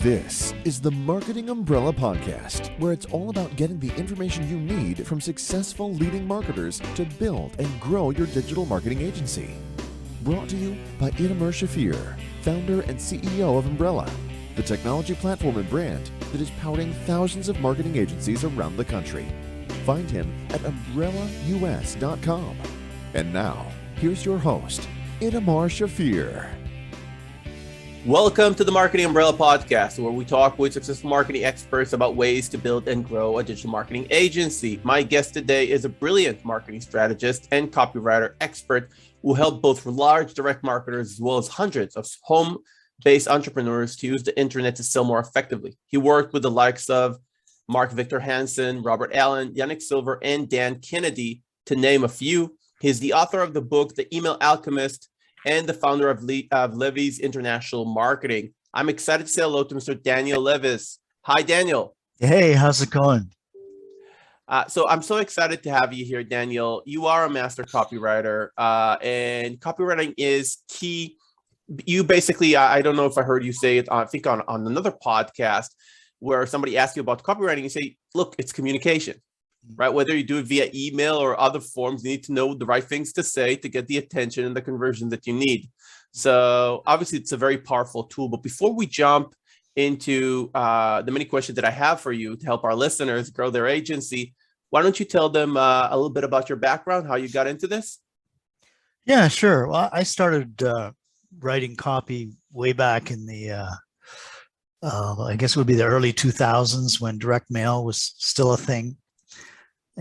This is the Marketing Umbrella Podcast, where it's all about getting the information you need from successful leading marketers to build and grow your digital marketing agency. Brought to you by Itamar Shafir, founder and CEO of Umbrella, the technology platform and brand that is powering thousands of marketing agencies around the country. Find him at umbrellaus.com. And now, here's your host, Itamar Shafir. Welcome to the Marketing Umbrella Podcast, where we talk with successful marketing experts about ways to build and grow a digital marketing agency. My guest today is a brilliant marketing strategist and copywriter expert who helped both large direct marketers as well as hundreds of home-based entrepreneurs to use the internet to sell more effectively. He worked with the likes of Mark Victor Hansen, Robert Allen, Yannick Silver, and Dan Kennedy, to name a few. He's the author of the book, The Email Alchemist, and the founder of Levis International Marketing. I'm excited to say hello to Mr. Daniel Levis. Hi, Daniel. Hey, how's it going? So I'm so excited to have you here, Daniel. You are a master copywriter, and copywriting is key. You basically, I don't know if I heard you say it, I think on another podcast, where somebody asked you about copywriting, you say, look, it's communication. Right? Whether you do it via email or other forms, you need to know the right things to say to get the attention and the conversion that you need. So obviously, it's a very powerful tool. But before we jump into the many questions that I have for you to help our listeners grow their agency, why don't you tell them a little bit about your background, how you got into this? Yeah, sure. Well, I started writing copy way back in the, I guess it would be the early 2000s when direct mail was still a thing.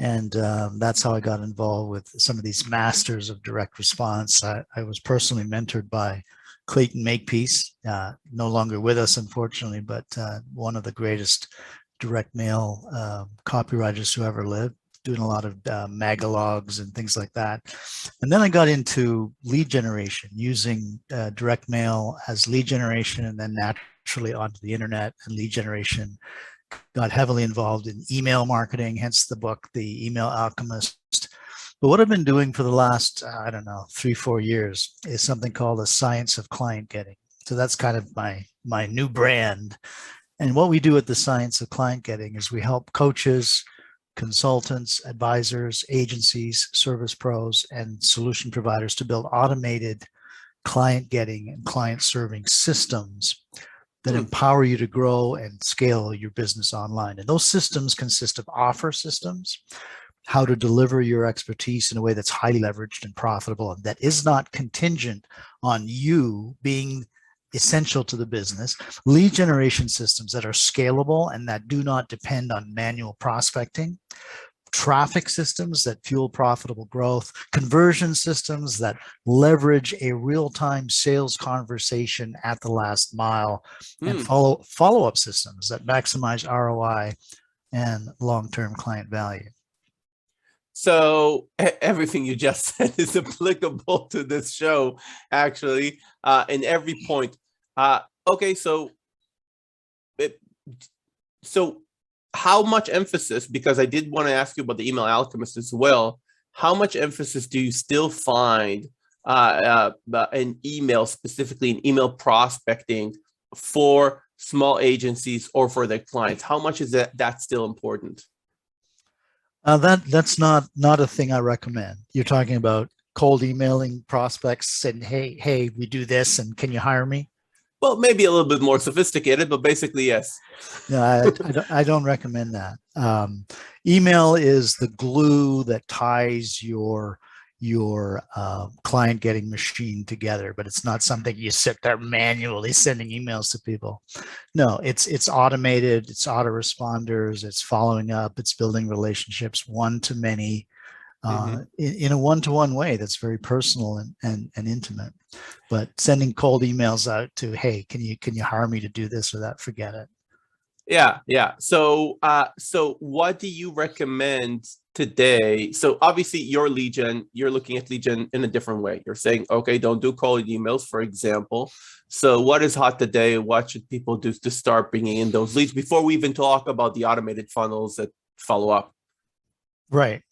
And that's how I got involved with some of these masters of direct response. I was personally mentored by Clayton Makepeace, no longer with us, unfortunately, but one of the greatest direct mail copywriters who ever lived, doing a lot of magalogs and things like that. And then I got into lead generation, using direct mail as lead generation, and then naturally onto the internet and lead generation. Got heavily involved in email marketing, hence the book, The Email Alchemist. But what I've been doing for the last, 3-4 years is something called the science of client getting. So that's kind of my new brand. And what we do at the science of client getting is we help coaches, consultants, advisors, agencies, service pros, and solution providers to build automated client getting and client serving systems that empower you to grow and scale your business online. And those systems consist of offer systems, how to deliver your expertise in a way that's highly leveraged and profitable, and that is not contingent on you being essential to the business, lead generation systems that are scalable and that do not depend on manual prospecting, traffic systems that fuel profitable growth, conversion systems that leverage a real-time sales conversation at the last mile, and follow-up systems that maximize ROI and long-term client value. So everything you just said is applicable to this show, actually, in every point. Okay, so how much emphasis, because I did want to ask you about the Email Alchemist as well, how much emphasis do you still find in email, specifically in email prospecting for small agencies or for their clients? How much is that still important? That's not a thing I recommend. You're talking about cold emailing prospects saying, hey, we do this, and can you hire me? Well, maybe a little bit more sophisticated, but basically, yes. No, I don't recommend that. Email is the glue that ties your client getting machine together, but it's not something you sit there manually sending emails to people. No, it's automated, it's autoresponders, it's following up, it's building relationships one-to-many in a one-to-one way that's very personal and intimate. But sending cold emails out to, hey, can you hire me to do this or that? Forget it. Yeah. So what do you recommend today? So obviously you're looking at lead gen in a different way. You're saying, okay, don't do cold emails, for example. So what is hot today? What should people do to start bringing in those leads before we even talk about the automated funnels that follow up? Right.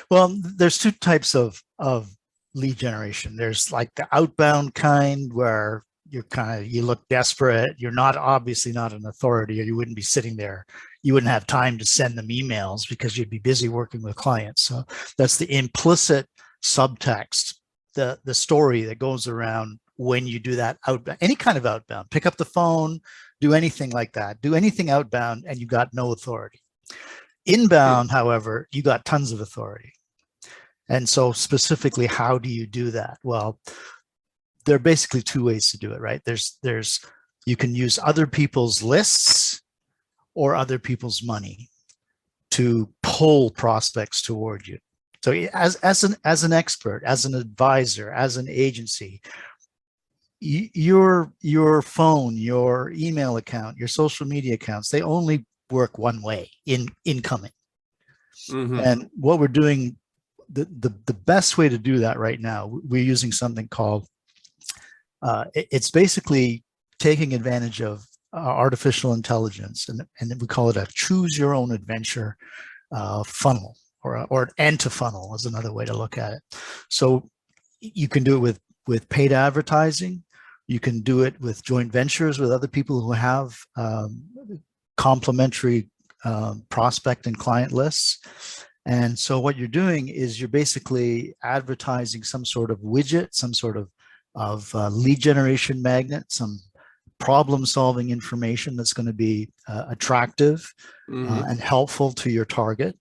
Well, there's two types of lead generation. There's like the outbound kind where you look desperate. You're not obviously not an authority, or you wouldn't be sitting there. You wouldn't have time to send them emails because you'd be busy working with clients. So that's the implicit subtext, the story that goes around when you do that outbound, any kind of outbound. Pick up the phone, do anything like that. Do anything outbound, and you got no authority. Inbound, however, you got tons of authority. And so specifically, how do you do that? Well, there are basically two ways to do it, right? You can use other people's lists or other people's money to pull prospects toward you. So as an expert, as an advisor, as an agency, your phone, your email account, your social media accounts, they only work one way, in incoming. Mm-hmm. And what we're doing, the best way to do that right now, we're using something called, it's basically taking advantage of artificial intelligence, and we call it a choose your own adventure funnel, or an anti-funnel is another way to look at it. So you can do it with paid advertising. You can do it with joint ventures with other people who have complementary prospect and client lists. And so what you're doing is you're basically advertising some sort of widget, some sort of lead generation magnet, some problem-solving information that's going to be attractive and helpful to your target.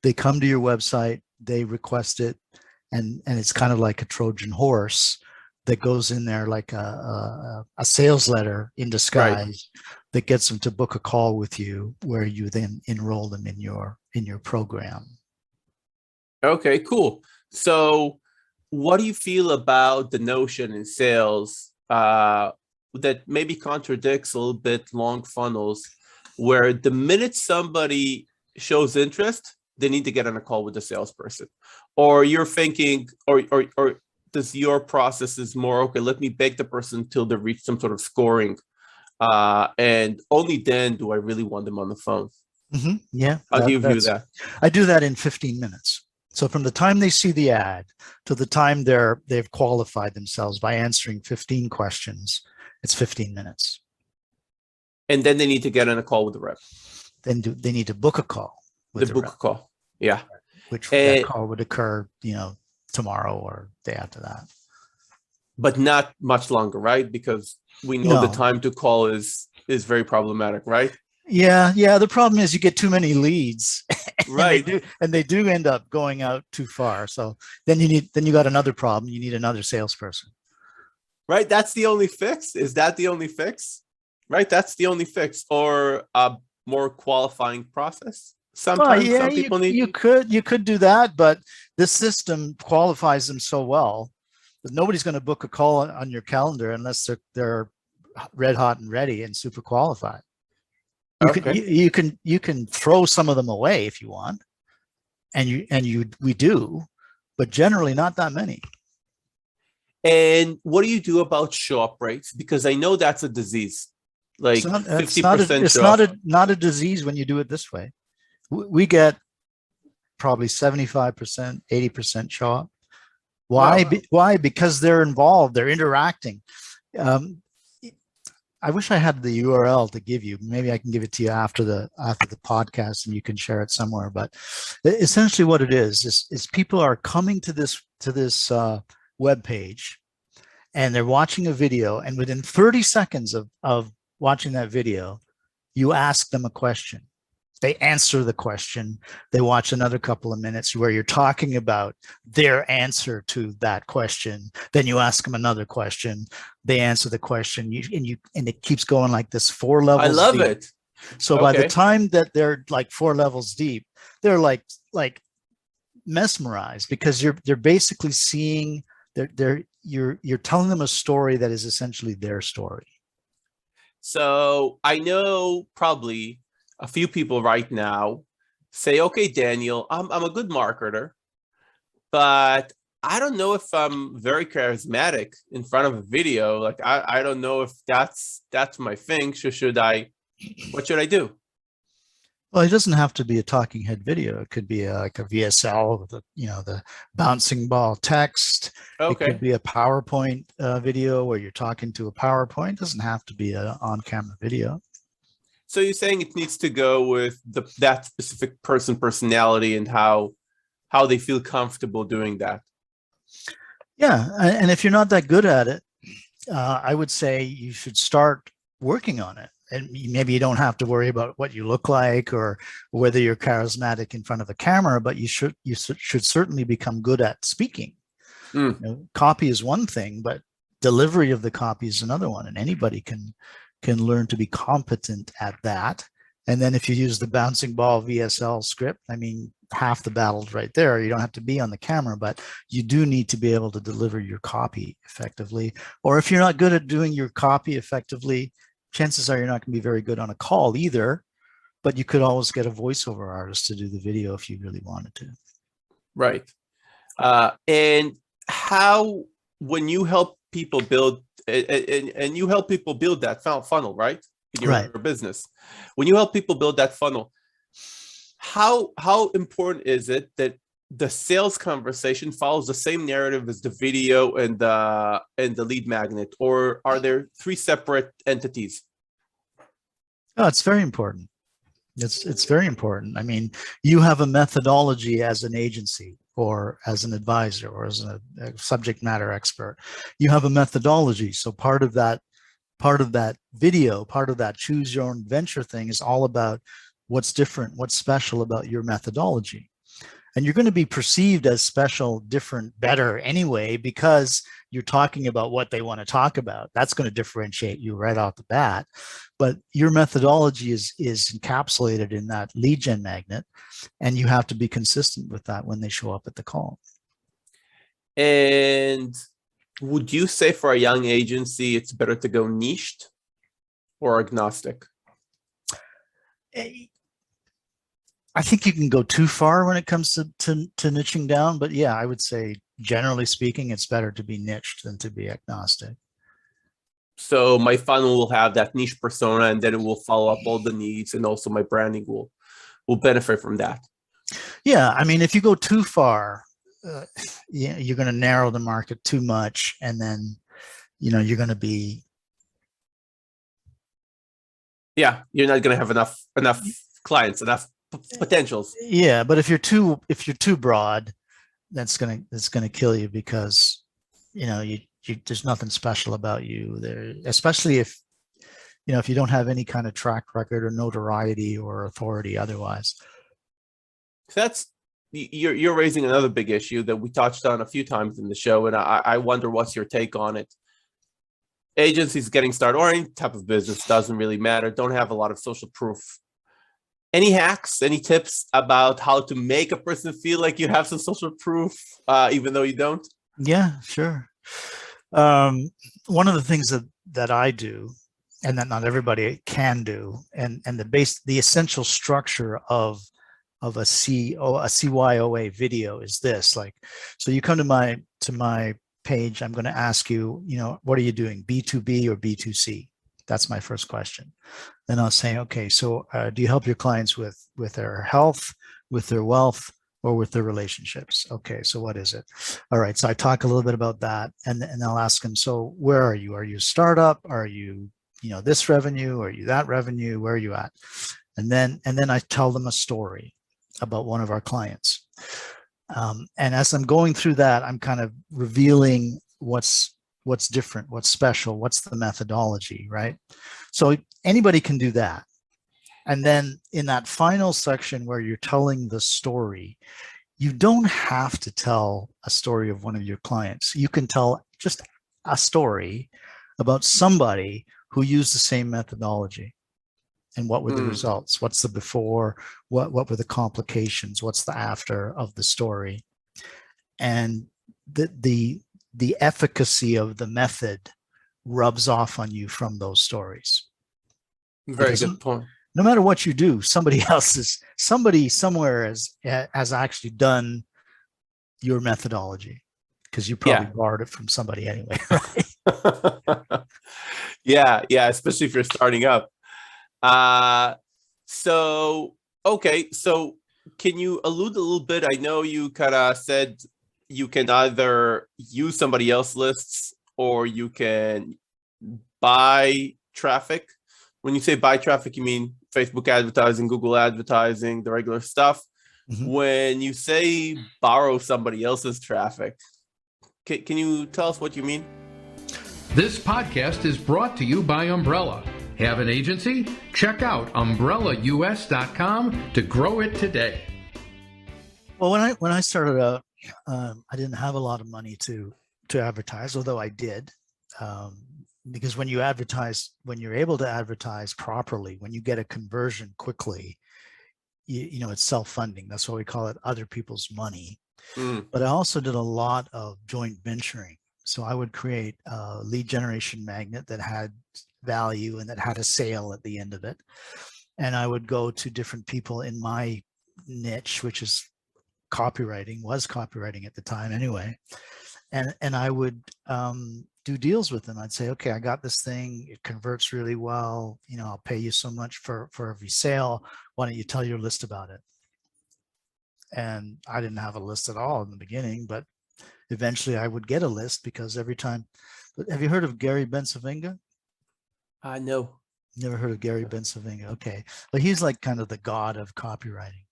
They come to your website, they request it, and it's kind of like a Trojan horse that goes in there like a sales letter in disguise, right, that gets them to book a call with you, where you then enroll them in your program. Okay, cool. So what do you feel about the notion in sales that maybe contradicts a little bit long funnels, where the minute somebody shows interest, they need to get on a call with the salesperson? Or you're thinking, or does your process is more, okay, let me beg the person till they reach some sort of scoring, and only then do I really want them on the phone? Mm-hmm. Yeah. How do you view that? I do that in 15 minutes. So from the time they see the ad to the time they've qualified themselves by answering 15 questions, it's 15 minutes. And then they need to get on a call with the rep. Then they need to book a call with the book rep. A call. Yeah. Which that call would occur, tomorrow or day after that. But not much longer, right? Because we know the time to call is very problematic, right? Yeah. The problem is you get too many leads, right? and they do end up going out too far. So then you got another problem. You need another salesperson. Right. That's the only fix. Is that the only fix? Right. That's the only fix, or a more qualifying process. Sometimes some people need. You could do that, but this system qualifies them so well that nobody's going to book a call on your calendar unless they're red hot and ready and super qualified. You can throw some of them away if you want, we do, but generally not that many. And what do you do about show-up rates? Because I know that's a disease. Like 50%. It's not a disease when you do it this way. We get probably 75%, 80% show-up. Why? Wow. Why? Because they're involved. They're interacting. I wish I had the URL to give you. Maybe I can give it to you after the podcast, and you can share it somewhere. But essentially, what it is people are coming to this web page, and they're watching a video, and within 30 seconds of watching that video, you ask them a question. They answer the question. They watch another couple of minutes where you're talking about their answer to that question. Then you ask them another question. They answer the question, and it keeps going like this, 4 levels. I love deep. it. So by the time that they're like 4 levels deep, they're like mesmerized, because they're basically seeing you're telling them a story that is essentially their story. So I know probably a few people right now say, okay, Daniel, I'm a good marketer, but I don't know if I'm very charismatic in front of a video. Like, I don't know if that's my thing. What should I do? Well, it doesn't have to be a talking head video. It could be like a VSL with the bouncing ball text. It could Okay. be a PowerPoint video where you're talking to a PowerPoint. It doesn't have to be an on-camera video. So you're saying it needs to go with that specific personality and how they feel comfortable doing that. Yeah, and if you're not that good at it, I would say you should start working on it. And maybe you don't have to worry about what you look like or whether you're charismatic in front of a camera, but you should certainly become good at speaking. Copy is one thing, but delivery of the copy is another one, and anybody can learn to be competent at that. And then if you use the bouncing ball VSL script, I mean, half the battle's right there. You don't have to be on the camera, but you do need to be able to deliver your copy effectively. Or if you're not good at doing your copy effectively, chances are you're not going to be very good on a call either, but you could always get a voiceover artist to do the video if you really wanted to. Right. And how, when you help people build, and you help people build that funnel, right? In your business, when you help people build that funnel, how important is it that the sales conversation follows the same narrative as the video and the lead magnet, or are there three separate entities? Oh, it's very important. It's very important. I mean, you have a methodology as an agency or as an advisor or as a subject matter expert. You have a methodology. So part of that video, part of that choose your own adventure thing is all about what's different, what's special about your methodology. And you're going to be perceived as special, different, better anyway, because you're talking about what they want to talk about. That's going to differentiate you right off the bat. But your methodology is encapsulated in that lead gen magnet, and you have to be consistent with that when they show up at the call. And would you say for a young agency, it's better to go niched or agnostic? I think you can go too far when it comes to niching down, but yeah, I would say generally speaking, it's better to be niched than to be agnostic. So my funnel will have that niche persona, and then it will follow up all the needs, and also my branding will benefit from that. Yeah, I mean, if you go too far, you're going to narrow the market too much, and then you're going to be. Yeah, you're not going to have enough clients, enough potentials. Yeah, but if you're too broad, that's gonna kill you, because there's nothing special about you there, especially if you don't have any kind of track record or notoriety or authority otherwise. That's you're raising another big issue that we touched on a few times in the show, and I wonder what's your take on it. Agencies getting started, or any type of business, doesn't really matter, don't have a lot of social proof. Any hacks, any tips about how to make a person feel like you have some social proof, even though you don't? Yeah, sure. One of the things that I do, and that not everybody can do, and the essential structure of a CYOA video is this. Like, so you come to my page, I'm going to ask you, what are you doing, B2B or B2C? That's my first question. Then I'll say, okay, so do you help your clients with their health, with their wealth, or with their relationships? Okay, so what is it? All right, so I talk a little bit about that, and I'll ask them, so where are you? Are you a startup? Are you, this revenue? Are you that revenue? Where are you at? And then I tell them a story about one of our clients. And as I'm going through that, I'm kind of revealing what's different, what's special, what's the methodology, right? So anybody can do that. And then in that final section where you're telling the story, you don't have to tell a story of one of your clients. You can tell just a story about somebody who used the same methodology. And what were the results? What's the before? What were the complications? What's the after of the story? And the efficacy of the method rubs off on you from those stories. Very good point. No matter what you do, somebody somewhere has actually done your methodology, because you probably borrowed it from somebody anyway, right? Yeah, especially if you're starting up. So Okay, so can you allude a little bit? I know you kind of said you can either use somebody else's lists or you can buy traffic. When you say buy traffic, you mean Facebook advertising, Google advertising, the regular stuff. Mhm. When you say borrow somebody else's traffic, can you tell us what you mean? This podcast is brought to you by Umbrella. Have an agency? Check out umbrellaus.com to grow it today. Well, when I started out, I didn't have a lot of money to advertise, although I did, because when you're able to advertise properly, when you get a conversion quickly, you know, it's self-funding. That's why we call it other people's money. But I also did a lot of joint venturing. So I would create a lead generation magnet that had value and that had a sale at the end of it. And I would go to different people in my niche, which is was copywriting at the time anyway. And I would do deals with them. I'd say, okay, I got this thing, it converts really well. You know, I'll pay you so much for every sale. Why don't you tell your list about it? And I didn't have a list at all in the beginning, but eventually I would get a list because every time. Have you heard of Gary Bensavinga? No. Never heard of Gary Bensavinga. Okay. But he's like kind of the god of copywriting.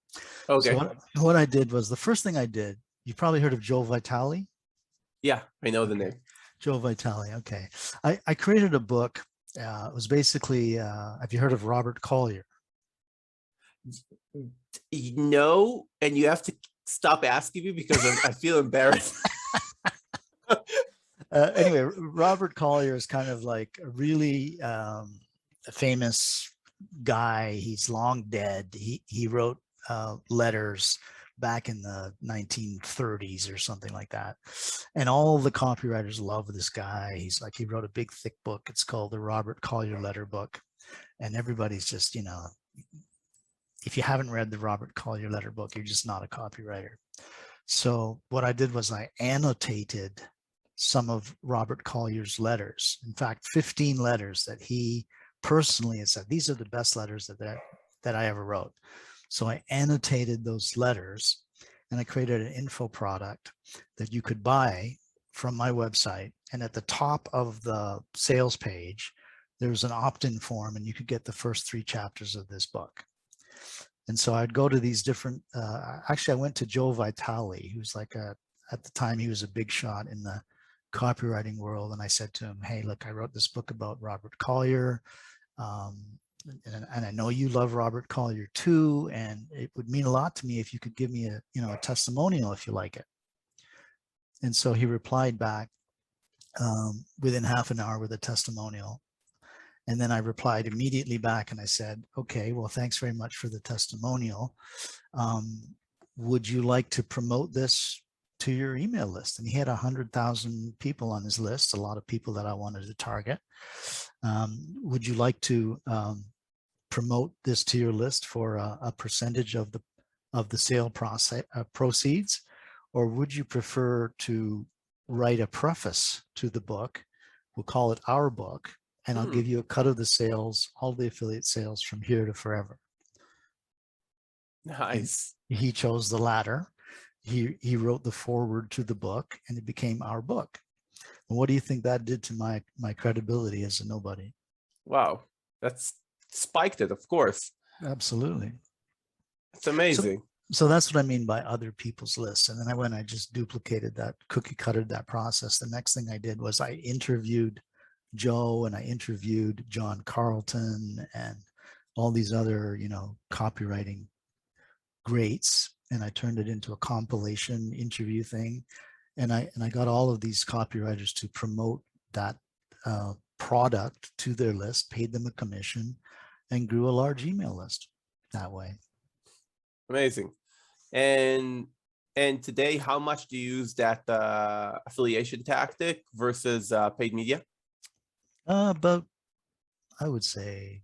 Okay. So what I did was, the first thing I did, you probably heard of Joe Vitale. Yeah, I know the name. Joe Vitale. Okay. I created a book. It was basically, have you heard of Robert Collier? No, and you have to stop asking me because I feel embarrassed. Anyway, Robert Collier is kind of like a really famous guy. He's long dead. He wrote letters back in the 1930s or something like that. And all the copywriters love this guy. He wrote a big thick book. It's called the Robert Collier Letter Book. And everybody's just, you know, if you haven't read the Robert Collier Letter Book, you're just not a copywriter. So what I did was I annotated some of Robert Collier's letters. In fact, 15 letters that he personally has said, these are the best letters that I ever wrote. So I annotated those letters and I created an info product that you could buy from my website. And at the top of the sales page, there's an opt-in form and you could get the first 3 chapters of this book. And so I'd go to these different, actually I went to Joe Vitale, who's like at the time he was a big shot in the copywriting world. And I said to him, hey, look, I wrote this book about Robert Collier. And I know you love Robert Collier too. And it would mean a lot to me if you could give me a testimonial if you like it. And so he replied back within half an hour with a testimonial. And then I replied immediately back and I said, okay, well, thanks very much for the testimonial. Would you like to promote this to your email list? And he had 100,000 people on his list, a lot of people that I wanted to target. Would you like to promote this to your list for a percentage of the sale proceeds? Or would you prefer to write a preface to the book? We'll call it our book. And I'll give you a cut of the sales, all the affiliate sales from here to forever. Nice. And he chose the latter. He wrote the foreword to the book and it became our book. And what do you think that did to my credibility as a nobody? Wow. That's spiked it, of course. Absolutely. It's amazing. So that's what I mean by other people's lists. And then I just duplicated that, cookie cuttered that process, the next thing I did was I interviewed Joe and I interviewed John Carlton and all these other, copywriting greats. And I turned it into a compilation interview thing. And I got all of these copywriters to promote that product to their list, paid them a commission, and grew a large email list that way. Amazing. And today, how much do you use that affiliation tactic versus paid media? About, I would say,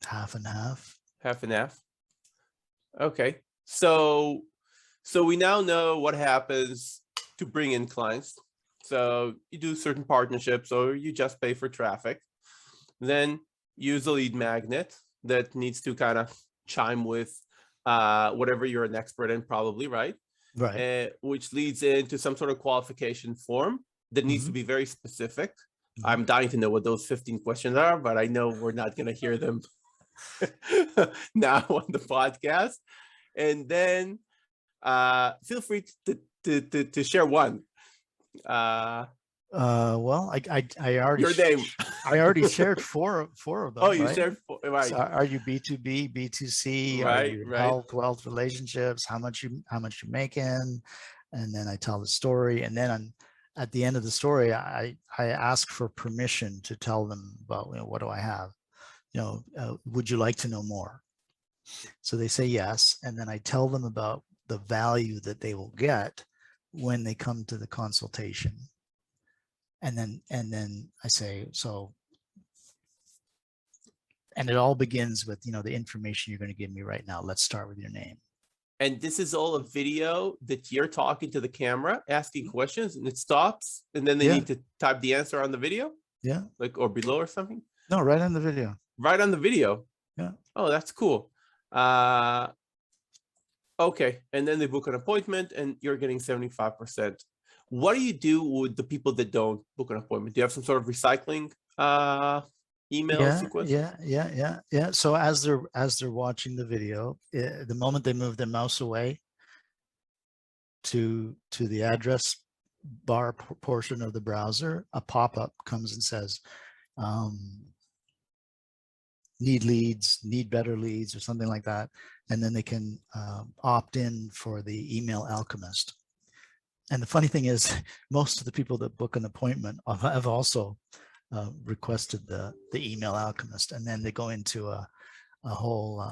half and half. Half and half. Okay. So we now know what happens to bring in clients. So you do certain partnerships or you just pay for traffic. Then use a lead magnet that needs to kind of chime with whatever you're an expert in, probably, right? Right. Which leads into some sort of qualification form that needs to be very specific. I'm dying to know what those 15 questions are, but I know we're not going to hear them now on the podcast. And then feel free to share one. Well, I already Your name. I already shared four of them. Oh, you right? shared four, right? So are you B2B, B2C? Are Right, you right. health, wealth, relationships? How much you're making? And then I tell the story, and then at the end of the story, I ask for permission to tell them about, what do I have? Would you like to know more? So they say yes, and then I tell them about the value that they will get when they come to the consultation. And then I say, so, and it all begins with, the information you're going to give me right now. Let's start with your name. And this is all a video that you're talking to the camera, asking questions, and it stops, and then they need to type the answer on the video? Yeah. Like, or below or something? No, right on the video. Right on the video? Yeah. Oh, that's cool. Okay, and then they book an appointment, and you're getting 75%. What do you do with the people that don't book an appointment? Do you have some sort of recycling email sequence? Yeah. So as they're watching the video, the moment they move their mouse away to the address bar portion of the browser, a pop-up comes and says, need leads, need better leads, or something like that. And then they can opt in for the email alchemist. And the funny thing is, most of the people that book an appointment have also requested the email alchemist, and then they go into a whole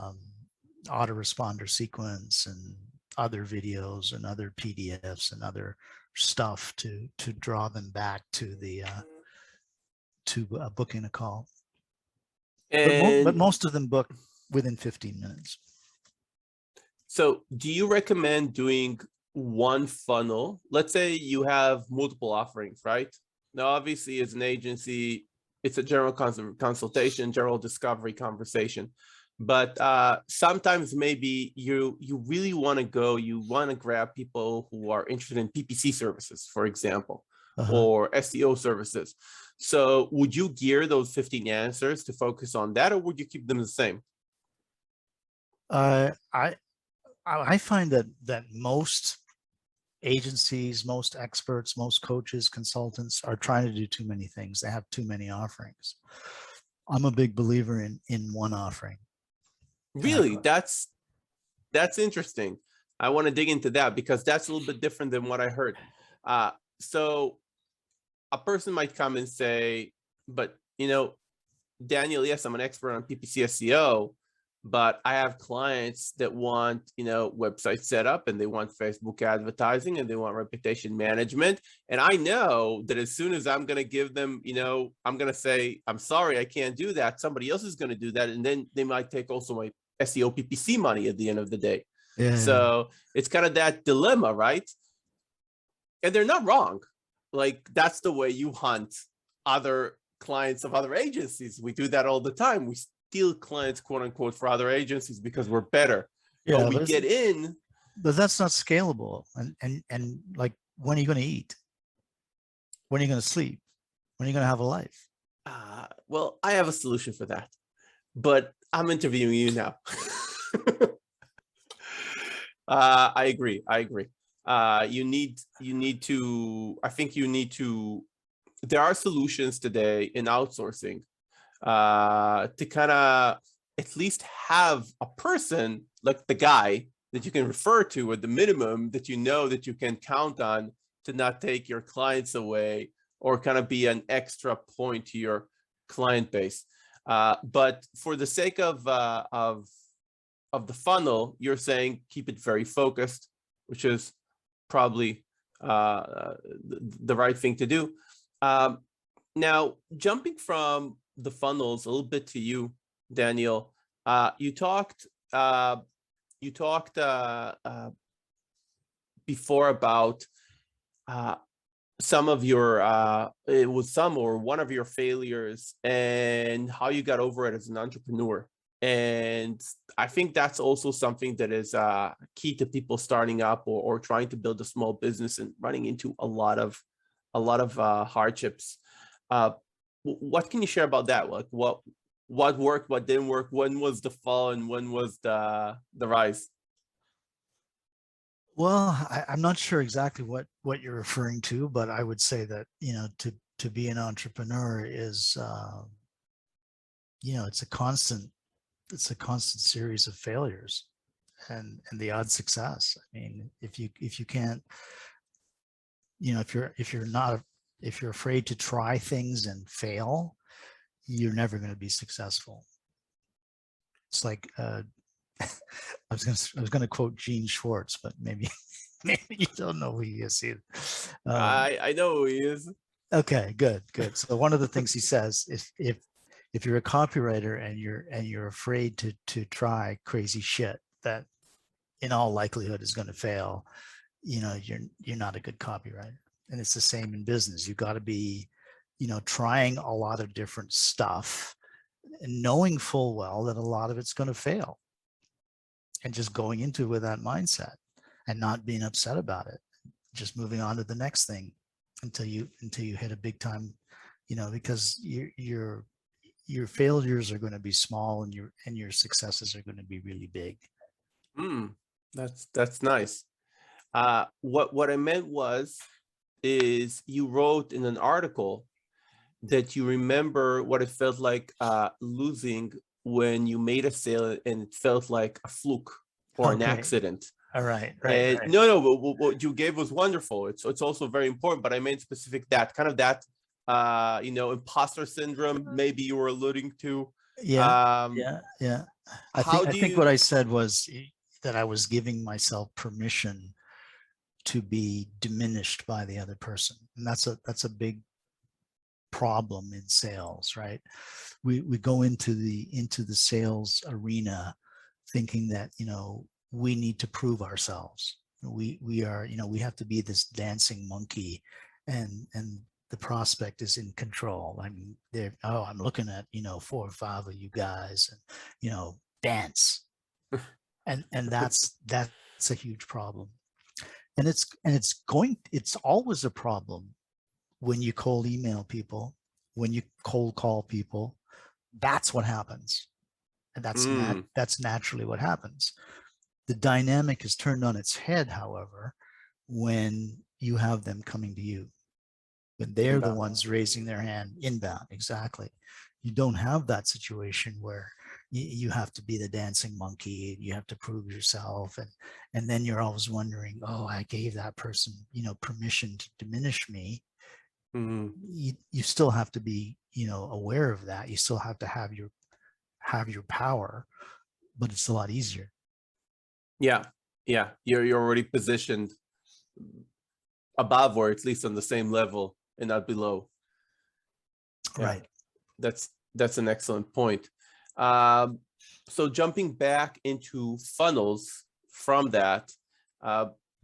autoresponder sequence and other videos and other PDFs and other stuff to draw them back to the booking a call. But most of them book within 15 minutes. So do you recommend doing one funnel? Let's say you have multiple offerings, right? Now, obviously, as an agency, it's a general consultation, general discovery conversation. But sometimes maybe you really want to grab people who are interested in PPC services, for example, or SEO services. So would you gear those 15 answers to focus on that, or would you keep them the same? I find that most agencies, most experts, most coaches, consultants are trying to do too many things. They have too many offerings. I'm a big believer in one offering. Really? That's interesting. I want to dig into that because that's a little bit different than what I heard. So a person might come and say, but Daniel, yes, I'm an expert on PPC SEO, but I have clients that want, website setup, and they want Facebook advertising, and they want reputation management. And I know that as soon as I'm going to give them, I'm going to say, I'm sorry, I can't do that. Somebody else is going to do that. And then they might take also my SEO PPC money at the end of the day. Yeah. So it's kind of that dilemma, right? And they're not wrong. Like, that's the way you hunt other clients of other agencies. We do that all the time. We steal clients, quote unquote, for other agencies because we're better. Yeah, but we get in. But that's not scalable. And like, when are you going to eat? When are you going to sleep? When are you going to have a life? Well, I have a solution for that, but I'm interviewing you now. I agree. You need to, I think you need to, there are solutions today in outsourcing to kind of at least have a person like the guy that you can refer to at the minimum that that you can count on to not take your clients away or kind of be an extra point to your client base. But for the sake of the funnel, you're saying keep it very focused, which is probably the right thing to do. Now, jumping from the funnels a little bit to you, Daniel, you talked before about some of your one of your failures and how you got over it as an entrepreneur. And I think that's also something that is key to people starting up or trying to build a small business and running into a lot of hardships. What can you share about that? Like what worked, what didn't work? When was the fall and when was the rise? Well, I'm not sure exactly what you're referring to, but I would say that, to be an entrepreneur is, it's a constant series of failures and the odd success. I mean, if you can't, if you're afraid to try things and fail, you're never going to be successful. It's like, I was going to quote Gene Schwartz, but maybe you don't know who he is either. I know who he is. Okay, good. So one of the things he says is if you're a copywriter and you're afraid to try crazy shit that in all likelihood is going to fail, you're not a good copywriter. And it's the same in business. You got to be, trying a lot of different stuff and knowing full well that a lot of it's going to fail, and just going into it with that mindset and not being upset about it, just moving on to the next thing until you hit a big time, because your failures are going to be small and your successes are going to be really big. That's nice. What I meant is you wrote in an article that you remember what it felt like losing when you made a sale and it felt like a fluke or an accident. All right. No, but what you gave was wonderful. It's also very important, but I meant specific that imposter syndrome, maybe you were alluding to. Yeah. I think what I said was that I was giving myself permission to be diminished by the other person. And that's a big problem in sales, right? We go into the sales arena thinking that, we need to prove ourselves. We are, we have to be this dancing monkey, and the prospect is in control. I mean, I'm looking at, 4 or 5 of you guys and, dance. and that's a huge problem. And it's always a problem when you cold email people, when you cold call people. That's what happens. And that's naturally what happens. The dynamic is turned on its head, however, when you have them coming to you, when they're the ones raising their hand inbound. Exactly. You don't have that situation where you have to be the dancing monkey, you have to prove yourself, and then you're always wondering, oh, I gave that person, permission to diminish me. You still have to be, aware of that. You still have to have your power, but it's a lot easier. Yeah. You're already positioned above, or at least on the same level and not below. Right. That's an excellent point. So jumping back into funnels from that,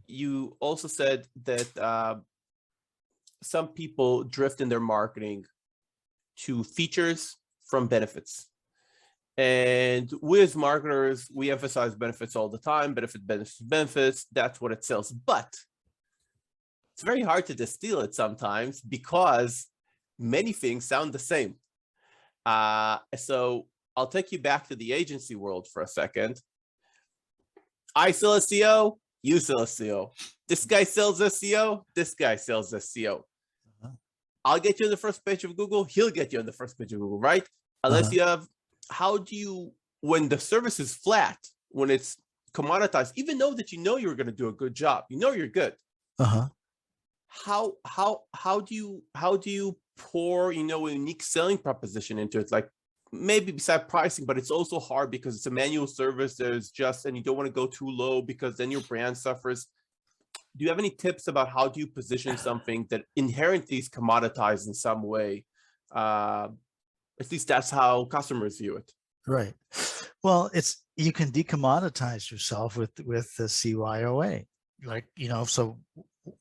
you also said that some people drift in their marketing to features from benefits. And we as marketers, we emphasize benefits all the time. Benefits, that's what it sells. But it's very hard to distill it sometimes because many things sound the same. So I'll take you back to the agency world for a second. I sell SEO, you sell SEO. This guy sells SEO, this guy sells SEO. I'll get you on the first page of Google, he'll get you on the first page of Google, right? Unless you have, how do you, when the service is flat, when it's commoditized, even though that you're going to do a good job, you're good. How do you pour, a unique selling proposition into it? Like maybe beside pricing, but it's also hard because it's a manual service. And you don't want to go too low because then your brand suffers. Do you have any tips about how do you position something that inherently is commoditized in some way? At least that's how customers view it. Right. Well, you can decommoditize yourself with the CYOA. Like, so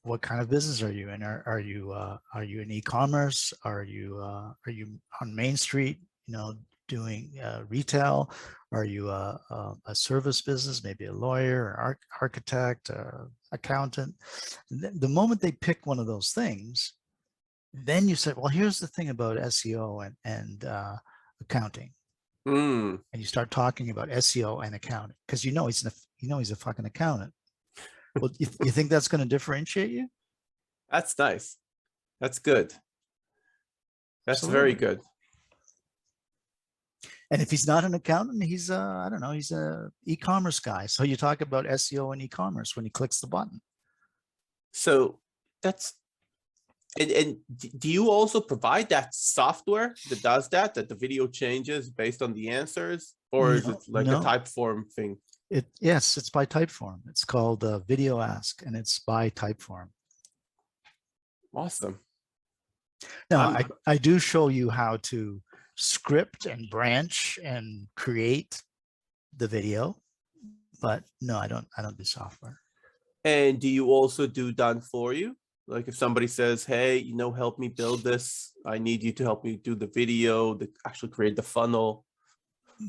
what kind of business are you in? Are you in e-commerce? Are you on Main Street? doing retail? Are you a service business, maybe a lawyer, or architect, accountant? The moment they pick one of those things, then you say, well, here's the thing about SEO and accounting. Mm. And you start talking about SEO and accounting because he's a fucking accountant. Well, you think that's going to differentiate you? That's nice. That's good. That's Absolutely. very good. And if he's not an accountant, he's I don't know, he's a e-commerce guy. So you talk about SEO and e-commerce when he clicks the button. So that's, and do you also provide that software that does that the video changes based on the answers, or is it like a type form thing? Yes, it's by type form. It's called Video Ask, and it's by type form. Awesome. Now, I do show you how to script and branch and create the video, but no, I don't do software. And do you also do done for you? Like if somebody says, hey, help me build this, I need you to help me do the video, actually create the funnel.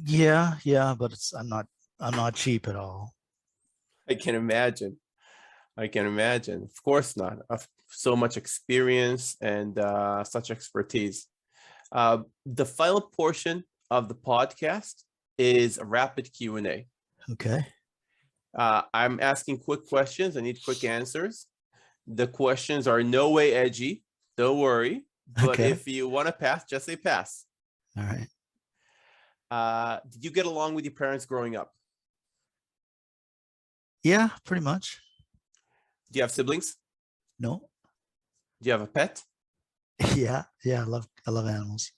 Yeah, but I'm not cheap at all. I can imagine. Of course not. So much experience and such expertise. The final portion of the podcast is a rapid Q&A. Okay. I'm asking quick questions. I need quick answers. The questions are no way edgy. Don't worry. But if you want to pass, just say pass. All right. Did you get along with your parents growing up? Yeah, pretty much. Do you have siblings? No. Do you have a pet? Yeah, I love animals.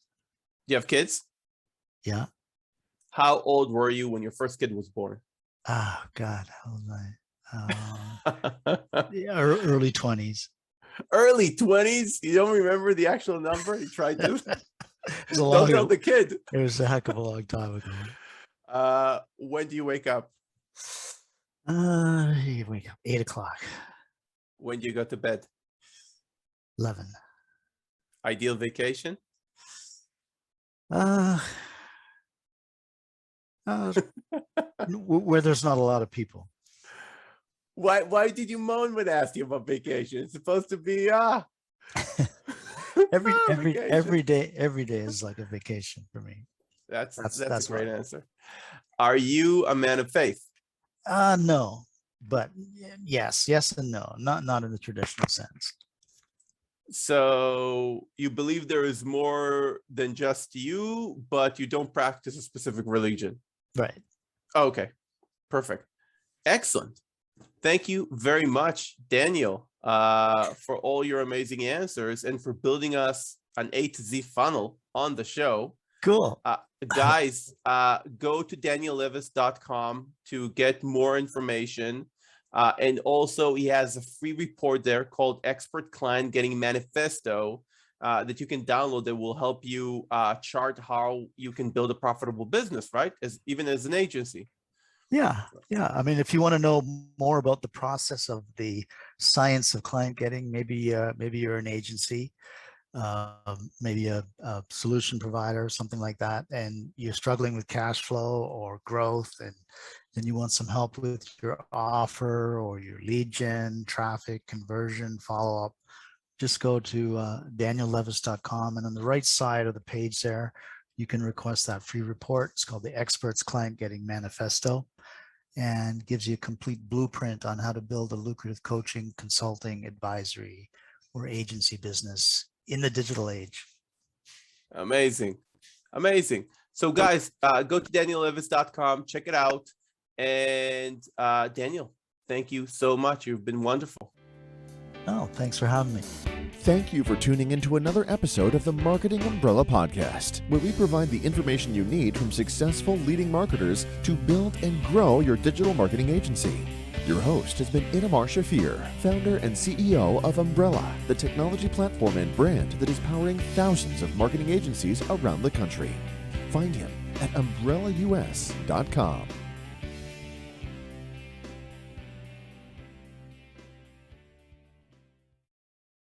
Do you have kids? Yeah. How old were you when your first kid was born? Oh God, how old was I? Yeah, early 20s. Early 20s? You don't remember the actual number? You tried to? Don't tell the kid. It was a heck of a long time ago. When do you wake up? You wake up 8 o'clock. When do you go to bed? 11. Ideal vacation? Where there's not a lot of people. Why did you moan when I asked you about vacation? It's supposed to be every day is like a vacation for me. That's a great answer. Are you a man of faith? No, but yes and no, not in the traditional sense. So you believe there is more than just you, but you don't practice a specific religion. Right. Okay, perfect. Excellent. Thank you very much, Daniel, for all your amazing answers and for building us an A to Z funnel on the show. Cool. Guys, go to daniellevis.com to get more information. And also, he has a free report there called Expert Client Getting Manifesto that you can download that will help you chart how you can build a profitable business, right? Even as an agency. Yeah. I mean, if you want to know more about the process of the science of client getting, maybe you're an agency, maybe a solution provider, something like that, and you're struggling with cash flow or growth, and then you want some help with your offer or your lead gen, traffic, conversion, follow-up, just go to daniellevis.com, and on the right side of the page there, you can request that free report. It's called the Experts Client Getting Manifesto, and gives you a complete blueprint on how to build a lucrative coaching, consulting, advisory, or agency business in the digital age. Amazing. So guys, go to daniellevis.com, check it out. And Daniel, thank you so much. You've been wonderful. Oh, thanks for having me. Thank you for tuning into another episode of the Marketing Umbrella Podcast, where we provide the information you need from successful leading marketers to build and grow your digital marketing agency. Your host has been Itamar Shafir, founder and CEO of Umbrella, the technology platform and brand that is powering thousands of marketing agencies around the country. Find him at umbrellaus.com.